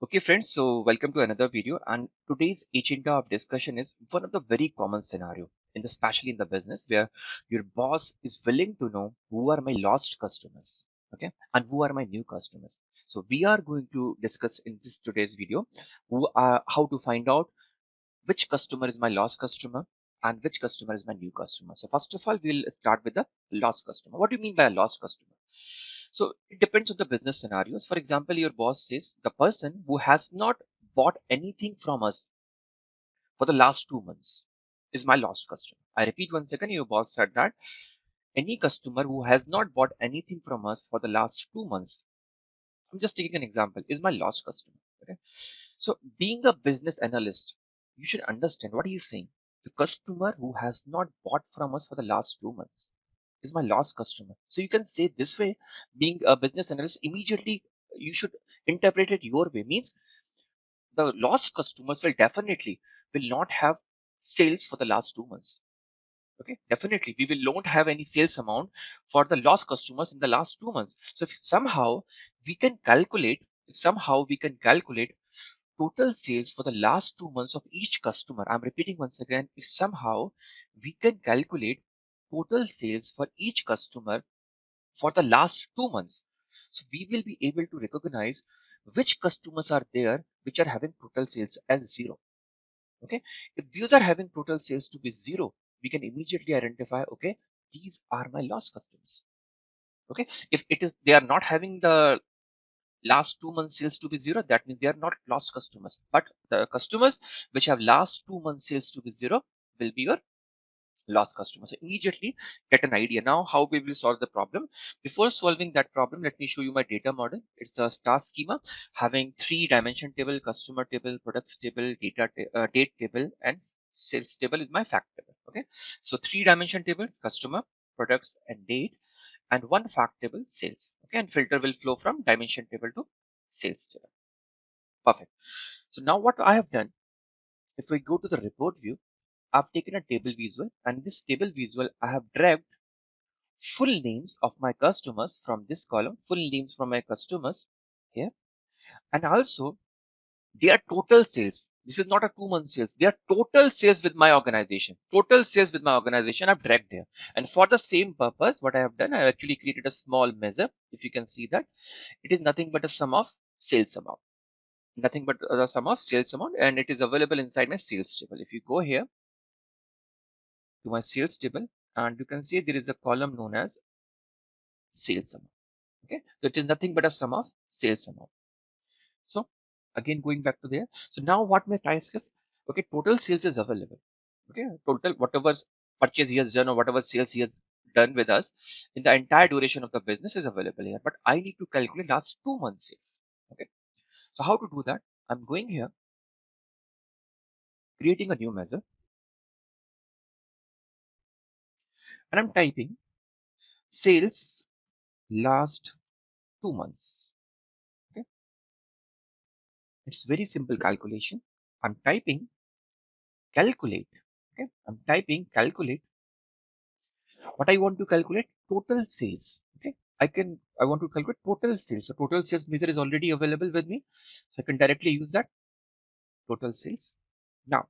Okay, friends, so welcome to another video. And today's agenda of discussion is one of the very common scenario, especially in the business, where your boss is willing to know who are my lost customers, okay, and who are my new customers. So we are going to discuss in this today's video how to find out which customer is my lost customer and which customer is my new customer. So first of all, we'll start with the lost customer. What do you mean by a lost customer? So it depends on the business scenarios. For example, your boss says the person who has not bought anything from us for the last 2 months is my lost customer. I repeat once again, your boss said that any customer who has not bought anything from us for the last 2 months, I'm just taking an example, is my lost customer. Okay. So being a business analyst, you should understand what he's saying. The customer who has not bought from us for the last 2 months is my lost customer. So you can say this way, being a business analyst, immediately you should interpret it your way. Means the lost customers will not have sales for the last 2 months. Okay, definitely we will not have any sales amount for the lost customers in the last 2 months. So if somehow we can calculate total sales for the last 2 months of each customer. I'm repeating once again, if somehow we can calculate total sales for each customer for the last 2 months, so we will be able to recognize which customers are there which are having total sales as zero. Okay, if these are having total sales to be zero, we can immediately identify, okay, these are my lost customers. Okay, if it is they are not having the last 2 months sales to be zero, that means they are not lost customers. But the customers which have last 2 months sales to be zero will be your lost customers. So immediately get an idea now how we will solve the problem. Before solving that problem, let me show you my data model. It's a star schema having 3 dimension table, customer table, products table, date table, and sales table is my fact table. Okay, so 3 dimension table, customer, products, and date, and one fact table, sales. Okay, and filter will flow from dimension table to sales table. Perfect. So now what I have done, if we go to the report view, I've taken a table visual, and this table visual I have dragged full names of my customers from this column, full names from my customers here, and also their total sales. This is not a 2 month sales. Their total sales with my organization. Total sales with my organization I've dragged here. And for the same purpose, what I have done, I actually created a small measure. If you can see that, it is nothing but a sum of sales amount. Nothing but the sum of sales amount, and it is available inside my sales table. If you go here to my sales table, and you can see there is a column known as sales amount. Okay, so it is nothing but a sum of sales amount. So again, going back to there. So now what my task is, okay, total sales is available. Okay, total whatever purchase he has done or whatever sales he has done with us in the entire duration of the business is available here. But I need to calculate last 2 months sales. Okay, so how to do that? I'm going here, creating a new measure, and I'm typing sales last 2 months. Okay, it's very simple calculation. I'm typing calculate. Okay, I'm typing calculate. What I want to calculate total sales. Okay, I want to calculate total sales. So total sales measure is already available with me, so I can directly use that total sales. Now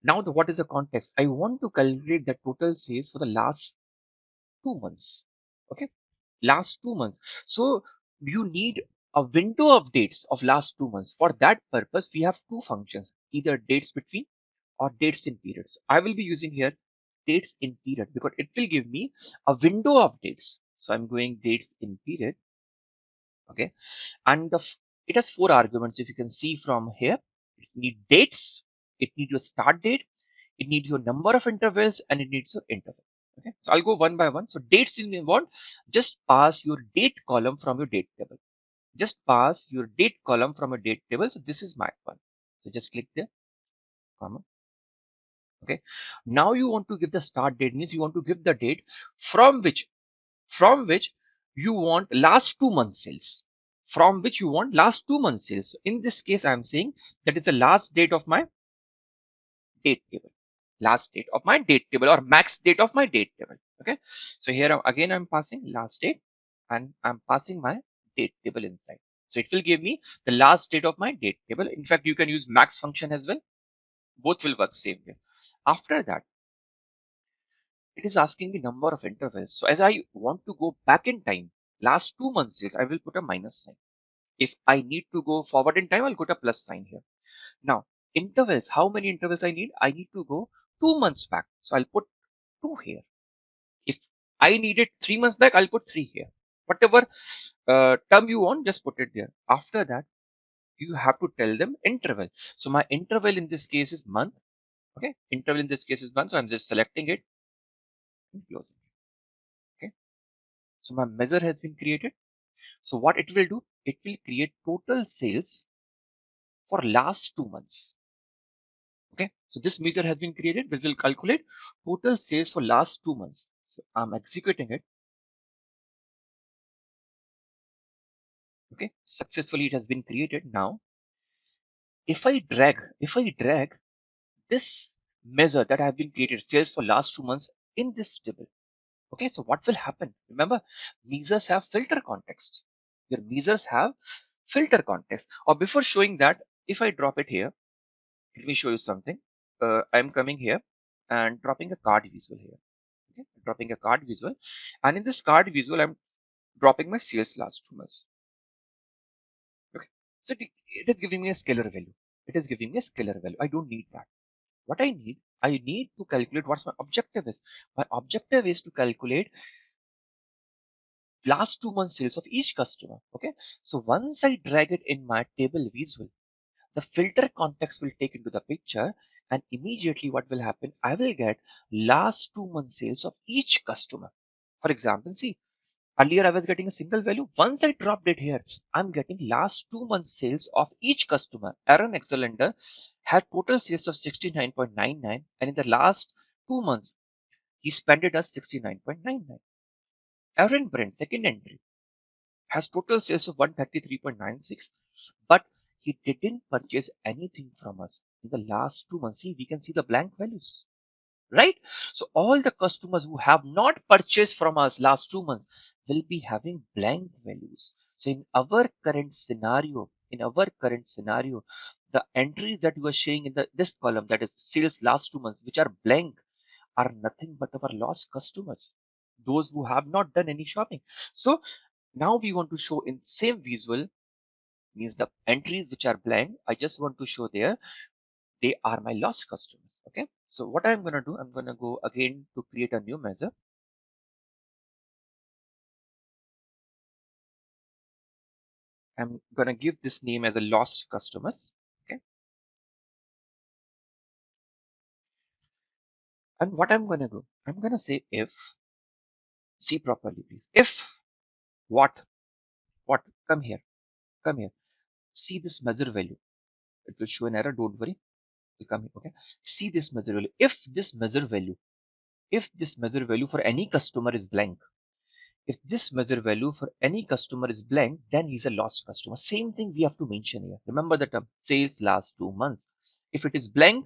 what is the context? I want to calculate the total sales for the last 2 months. Okay, last 2 months. So you need a window of dates of last 2 months. For that purpose, we have two functions, either dates between or dates in periods. I will be using here dates in period because it will give me a window of dates. So I'm going dates in period. Okay, and it has 4 arguments. If you can see from here, it needs dates, it needs your start date, it needs your number of intervals, and it needs your interval. Okay, so I'll go one by one. So dates in one, just pass your date column from your date table. Just pass your date column from a date table. So this is my one. So just click there, comma. Okay, now you want to give the start date, means you want to give the date from which you want last 2 months sales, from which you want last 2 months sales. So in this case, I'm saying that is the last date of my date table, last date of my date table, or max date of my date table. Okay, so here again I'm passing last date and I'm passing my date table inside. So it will give me the last date of my date table. In fact, you can use max function as well. Both will work same way. After that, it is asking me number of intervals. So as I want to go back in time, last 2 months sales, I will put a minus sign. If I need to go forward in time, I'll put a plus sign here. Now, intervals, how many intervals I need? I need to go 2 months back. So I'll put 2 here. If I need it 3 months back, I'll put 3 here. Whatever term you want, just put it there. After that, you have to tell them interval. So my interval in this case is month. Okay, interval in this case is month. So I'm just selecting it and closing it. Okay, so my measure has been created. So what it will do, it will create total sales for last 2 months. Okay, so this measure has been created, which will calculate total sales for last 2 months. So I'm executing it. Okay, successfully it has been created. Now, if I drag this measure that have been created, sales for last 2 months, in this table. Okay, so what will happen? Remember, measures have filter context. Your measures have filter context. Or before showing that, if I drop it here, let me show you something. I'm coming here and dropping a card visual here. Okay, dropping a card visual, and in this card visual, I'm dropping my sales last 2 months. Okay, so it is giving me a scalar value. It is giving me a scalar value. I don't need that. What I need to calculate what's my objective is. My objective is to calculate last 2 months sales of each customer. Okay, so once I drag it in my table visual, the filter context will take into the picture, and immediately what will happen, I will get last 2 months sales of each customer. For example, see, earlier I was getting a single value. Once I dropped it here, I'm getting last 2 months sales of each customer. Aaron Excellender had total sales of 69.99, and in the last 2 months he spent it as 69.99. Aaron Brent, second entry, has total sales of 133.96, but he didn't purchase anything from us in the last 2 months. See, we can see the blank values, right? So all the customers who have not purchased from us last 2 months will be having blank values. So in our current scenario, the entries that you are showing in this column, that is sales last 2 months, which are blank, are nothing but our lost customers, those who have not done any shopping. So now we want to show in same visual, means the entries which are blank, I just want to show there, they are my lost customers. Okay, so what I'm going to do, I'm going to go again to create a new measure. I'm going to give this name as a lost customers. Okay, and what I'm going to do, I'm going to say if, see properly please, if what come here, see this measure value, it will show an error, don't worry, will come here. Okay, see this measure value. If this measure value for any customer is blank, if this measure value for any customer is blank, then he's a lost customer. Same thing we have to mention here. Remember the term sales last 2 months. If it is blank,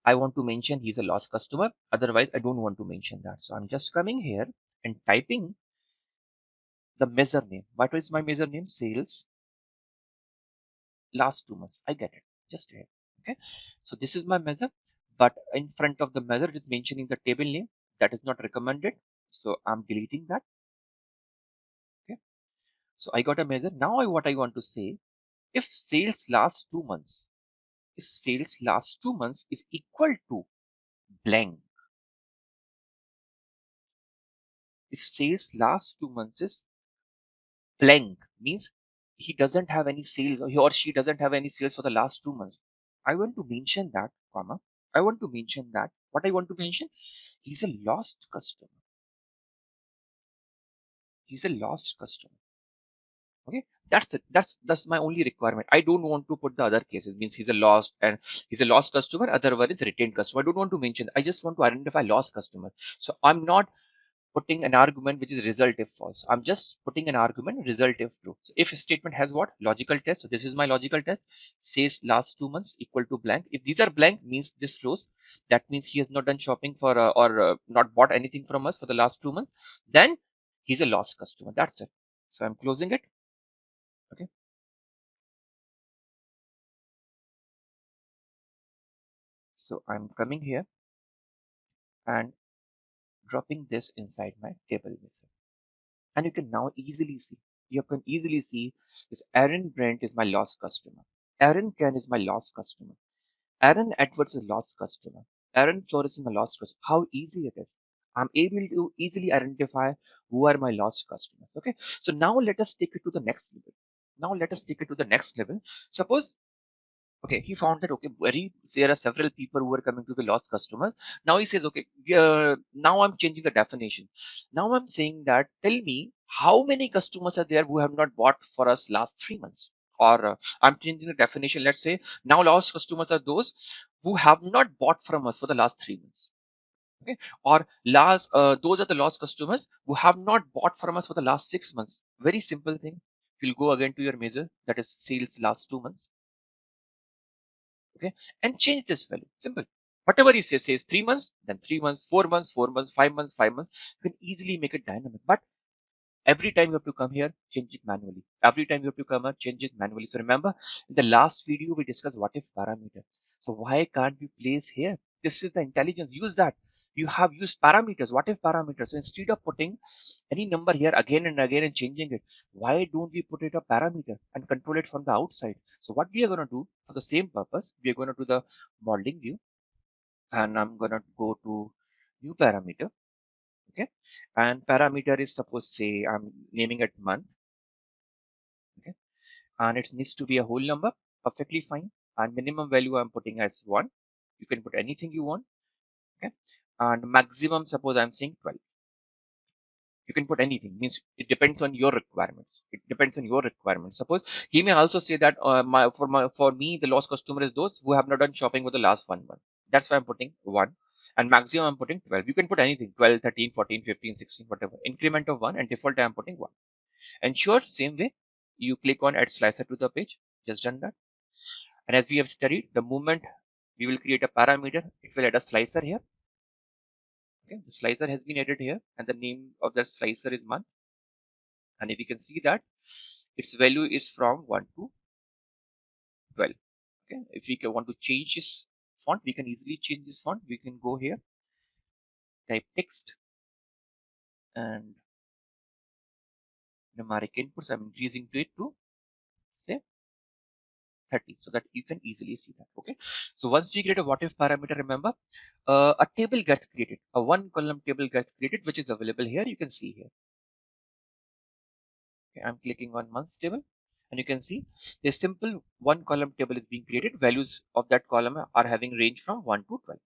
I want to mention he's a lost customer. Otherwise, I don't want to mention that. So I'm just coming here and typing the measure name. What is my measure name? Sales last 2 months. I get it. Just here. Okay. So this is my measure, but in front of the measure, it is mentioning the table name. That is not recommended. So I'm deleting that. Okay. So I got a measure. Now what I want to say, if sales last 2 months, if sales last 2 months is equal to blank, if sales last 2 months is blank, means he doesn't have any sales, or he or she doesn't have any sales for the last 2 months. I want to mention that, comma. I want to mention that. What I want to mention, he's a lost customer. He's a lost customer. Okay, that's it. That's my only requirement. I don't want to put the other cases, means he's a lost customer, other one is retained customer. I don't want to mention. I just want to identify lost customer. So I'm not putting an argument which is result if false. I'm just putting an argument result if true. So if a statement has what? Logical test. So this is my logical test. Says last 2 months equal to blank. If these are blank, means this flows. That means he has not done shopping for or not bought anything from us for the last 2 months. Then he's a lost customer. That's it. So I'm closing it. Okay. So I'm coming here and dropping this inside my table wizard. And you can now easily see, this Aaron Brent is my lost customer. Aaron Ken is my lost customer. Aaron Edwards is a lost customer. Aaron Flores is my lost customer. How easy it is. I'm able to easily identify who are my lost customers. Okay. So now let us take it to the next level. Suppose, okay, he found that, okay, there are several people who are coming to the lost customers. Now he says, okay, now I'm changing the definition. Now I'm saying that, tell me how many customers are there who have not bought for us last 3 months? Or I'm changing the definition. Let's say now lost customers are those who have not bought from us for the last 3 months. Okay. Or those are the lost customers who have not bought from us for the last 6 months. Very simple thing. You'll go again to your measure, that is sales last 2 months. Okay, and change this value. Simple. Whatever he says 3 months, then 3 months, 4 months, 4 months, 5 months, 5 months. You can easily make it dynamic. But every time you have to come here, change it manually. Every time you have to come here, change it manually. So remember, in the last video we discussed what if parameter. So why can't we place here? This is the intelligence. Use that. You have used parameters. What if parameters? So instead of putting any number here again and again and changing it, why don't we put it a parameter and control it from the outside? So what we are going to do for the same purpose, we are going to do the modeling view, and I'm going to go to new parameter. Okay, and parameter is, suppose, say I'm naming it month. Okay, and it needs to be a whole number. Perfectly fine. And minimum value I'm putting as 1. You can put anything you want. Okay, and maximum, suppose I'm saying 12. You can put anything. Means it depends on your requirements. Suppose he may also say that for me the lost customer is those who have not done shopping for the last 1 month. That's why I'm putting 1, and maximum I'm putting 12. You can put anything: 12, 13, 14, 15, 16, whatever. Increment of 1, and default I'm putting 1. And sure, same way, you click on add slicer to the page. Just done that. And as we have studied, the moment we will create a parameter, it will add a slicer here. Okay, the slicer has been added here, and the name of the slicer is month. And if you can see that its value is from 1 to 12. Okay, if we want to change this font, we can easily change this font. We can go here, type text, and numeric inputs, I'm increasing to it to say 30, so that you can easily see that. Okay, so once we create a what if parameter, remember, a table gets created, a 1-column table gets created, which is available here. You can see here. Okay, I'm clicking on months table, and you can see a simple 1-column table is being created. Values of that column are having range from 1 to 12.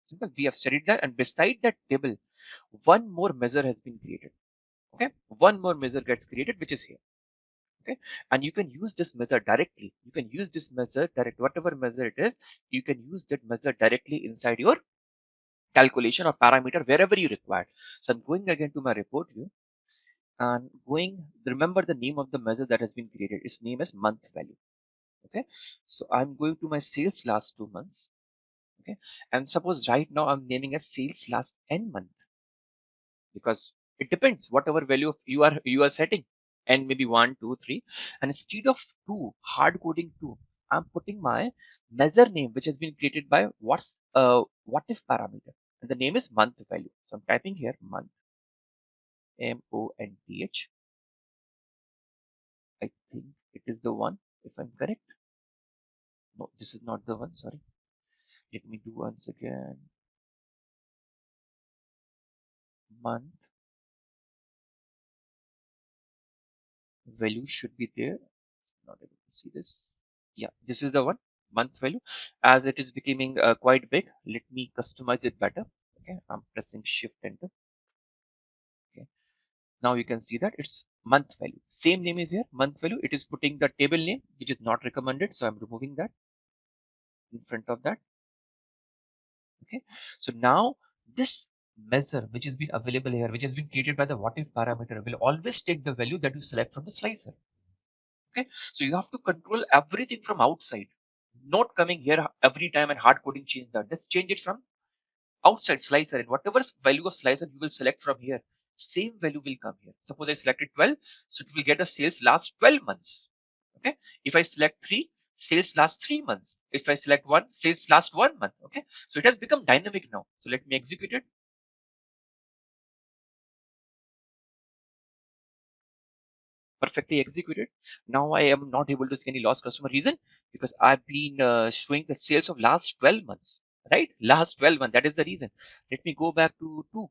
Simple. We have studied that, and beside that table, one more measure has been created. Okay, one more measure gets created, which is here. Okay, and you can use this measure directly. Whatever measure it is, you can use that measure directly inside your calculation or parameter wherever you require. So I'm going again to my report view, and remember the name of the measure that has been created. Its name is month value. Okay, so I'm going to my sales last 2 months. Okay, and suppose right now I'm naming as sales last n month, because it depends whatever value you are setting, and maybe 1, 2, 3, and instead of 2 hard coding 2, I'm putting my measure name, which has been created by what if parameter, and the name is month value. So I'm typing here month, month. I think it is the one, if I'm correct. No, this is not the one, sorry. Let me do once again. Month value should be there. Not able to see this. Yeah, this is the one, month value. As it is becoming quite big, let me customize it better. Okay, I'm pressing shift enter. Okay, now you can see that it's month value. Same name is here, month value. It is putting the table name, which is not recommended, so I'm removing that in front of that. Okay, so now this measure which has been available here, which has been created by the what if parameter, will always take the value that you select from the slicer. Okay, so you have to control everything from outside, not coming here every time and hard coding change that. Just change it from outside slicer, and whatever value of slicer you will select from here, same value will come here. Suppose I selected 12, so it will get a sales last 12 months. Okay, if I select 3, sales last 3 months. If I select one, sales last 1 month. Okay, so it has become dynamic now. So let me execute it. Perfectly executed. Now I am not able to see any lost customer. Reason? Because I've been showing the sales of last 12 months, right? Last 12 months. That is the reason. Let me go back to 2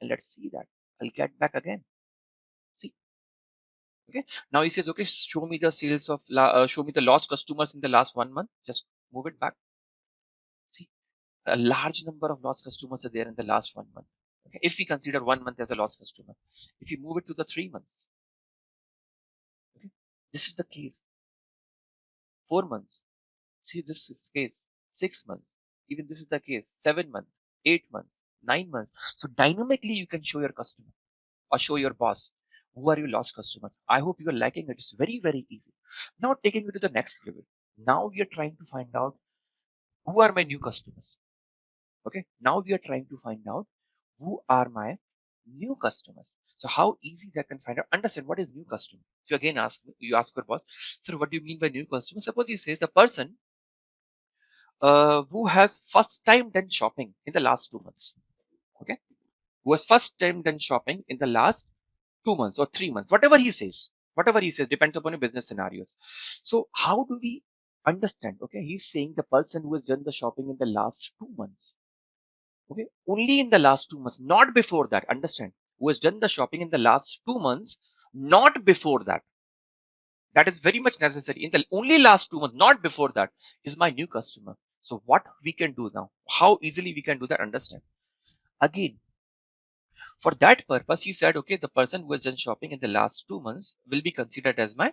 and let's see that. I'll get back again. See, okay. Now he says, okay, show me the sales of, show me the lost customers in the last 1 month. Just move it back. See, a large number of lost customers are there in the last 1 month. Okay. If we consider 1 month as a lost customer, if you move it to the 3 months, okay, this is the case. 4 months. See, this is the case. 6 months. Even this is the case. 7 months, 8 months, 9 months. So dynamically you can show your customer or show your boss who are your lost customers. I hope you are liking it. It's very, very easy. Now taking it to the next level. Now we are trying to find out who are my new customers. Okay. Now we are trying to find out who are my new customers. So how easy that can find out. Understand what is new customer. If you again you ask your boss, sir, what do you mean by new customer? Suppose you say the person who has first time done shopping in the last 2 months. Okay, who has first time done shopping in the last 2 months or 3 months, whatever he says. Whatever he says depends upon your business scenarios. So how do we understand? Okay, he's saying the person who has done the shopping in the last 2 months. Okay, only in the last 2 months, not before that. Understand? Who has done the shopping in the last 2 months, not before that. That is very much necessary. In the only last 2 months, not before that, is my new customer. So what we can do now? How easily we can do that? Understand? Again, for that purpose, he said, okay, the person who has done shopping in the last 2 months will be considered as my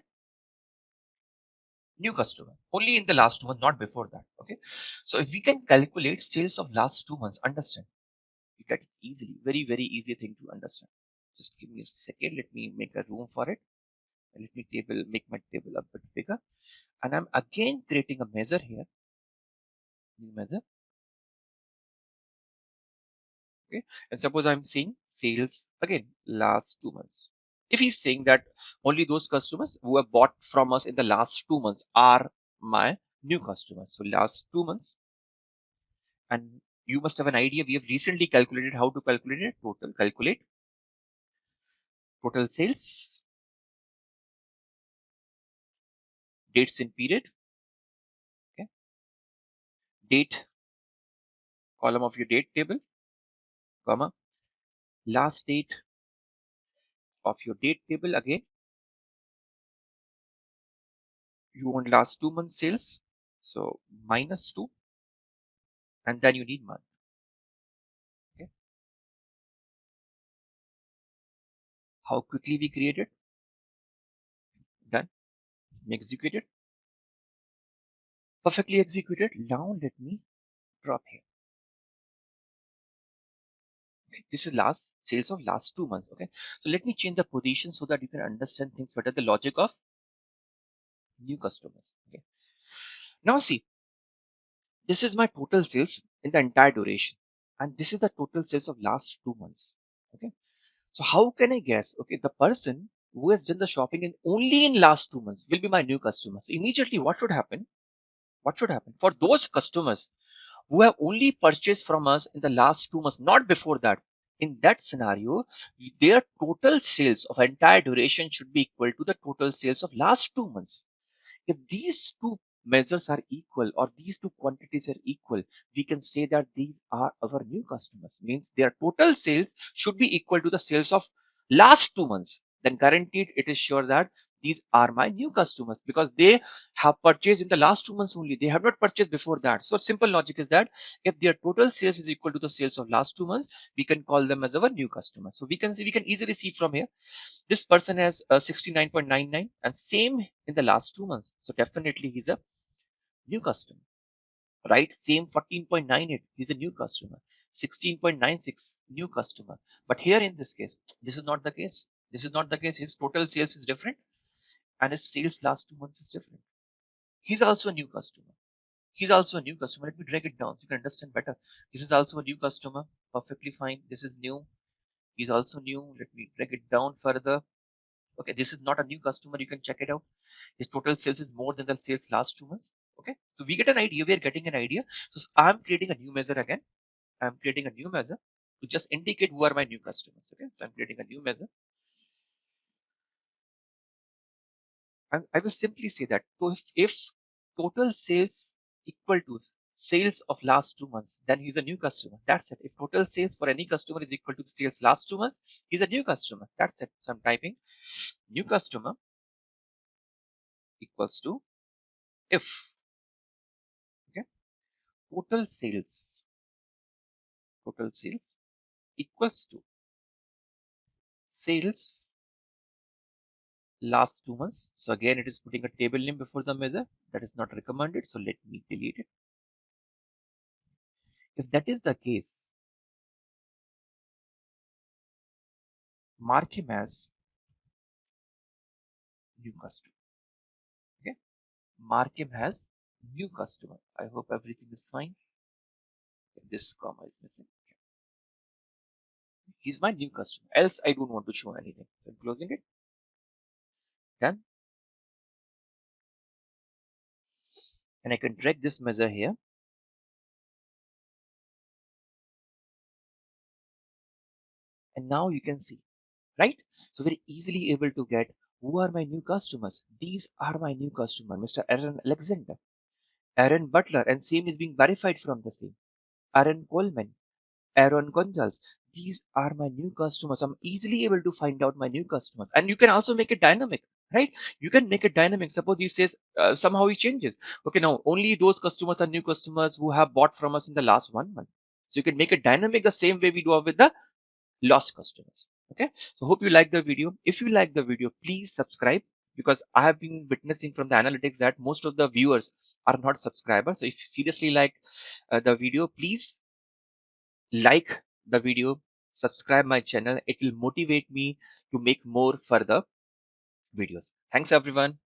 new customer. Only in the last 2 months, not before that. Okay. So if we can calculate sales of last 2 months, understand? You get it easily. Very, very easy thing to understand. Just give me a second. Let me make a room for it. Let me make my table a bit bigger. And I'm again creating a measure here. New measure. Okay, and suppose I'm saying sales again last 2 months. If he's saying that only those customers who have bought from us in the last 2 months are my new customers. So last 2 months, and you must have an idea. We have recently calculated how to calculate it. Calculate total sales, dates in period, okay, date column of your date table, comma, last date of your date table again. You want last 2 months sales, so -2, and then you need month. Okay, how quickly we create it? Done. Execute it. Perfectly executed. Now let me drop here. Okay, this is last sales of last 2 months. Okay, so let me change the position so that you can understand things better. The logic of new customers. Okay, now see, this is my total sales in the entire duration, and this is the total sales of last 2 months. Okay, so how can I guess? Okay, the person who has done the shopping in only in last 2 months will be my new customer. So immediately, what should happen? What should happen for those customers who have only purchased from us in the last 2 months, not before that? In that scenario, their total sales of entire duration should be equal to the total sales of last 2 months. If these two measures are equal or these two quantities are equal, we can say that these are our new customers. Means their total sales should be equal to the sales of last 2 months. Then guaranteed it is sure that these are my new customers because they have purchased in the last 2 months only. They have not purchased before that. So simple logic is that if their total sales is equal to the sales of last 2 months, we can call them as our new customer. So we can easily see from here this person has 69.99 and same in the last 2 months. So definitely he's a new customer, right? Same 14.98, he's a new customer. 16.96, new customer. But here in this case, this is not the case. This is not the case. His total sales is different and his sales last 2 months is different. He's also a new customer. He's also a new customer. Let me drag it down so you can understand better. This is also a new customer. Perfectly fine. This is new. He's also new. Let me drag it down further. Okay, this is not a new customer. You can check it out. His total sales is more than the sales last 2 months. Okay, so we get an idea. We are getting an idea. So I'm creating a new measure again. I'm creating a new measure to just indicate who are my new customers. Okay, so I'm creating a new measure. And I will simply say that, so if total sales equal to sales of last 2 months, then he's a new customer. That's it. If total sales for any customer is equal to the sales last 2 months, he's a new customer. That's it. So I'm typing new customer equals to if, okay, total sales equals to sales last 2 months. So again, it is putting a table name before the measure. That is not recommended. So let me delete it. If that is the case, mark him as new customer. Okay, mark him as new customer. I hope everything is fine. This comma is missing. Okay. He's my new customer. Else I don't want to show anything. So I'm closing it. Done. And I can drag this measure here. And now you can see, right? So very easily able to get who are my new customers. These are my new customer, Mr. Aaron Alexander, Aaron Butler, and same is being verified from the same. Aaron Coleman, Aaron Gonzalez. These are my new customers. I'm easily able to find out my new customers. And you can also make it dynamic, right? You can make it dynamic. Suppose he says, somehow he changes. Okay, now only those customers are new customers who have bought from us in the last 1 month. So you can make it dynamic the same way we do with the lost customers. Okay, so hope you like the video. If you like the video, please subscribe, because I have been witnessing from the analytics that most of the viewers are not subscribers. So if you seriously like the video, please like the video, subscribe my channel. It will motivate me to make more further videos. Thanks everyone.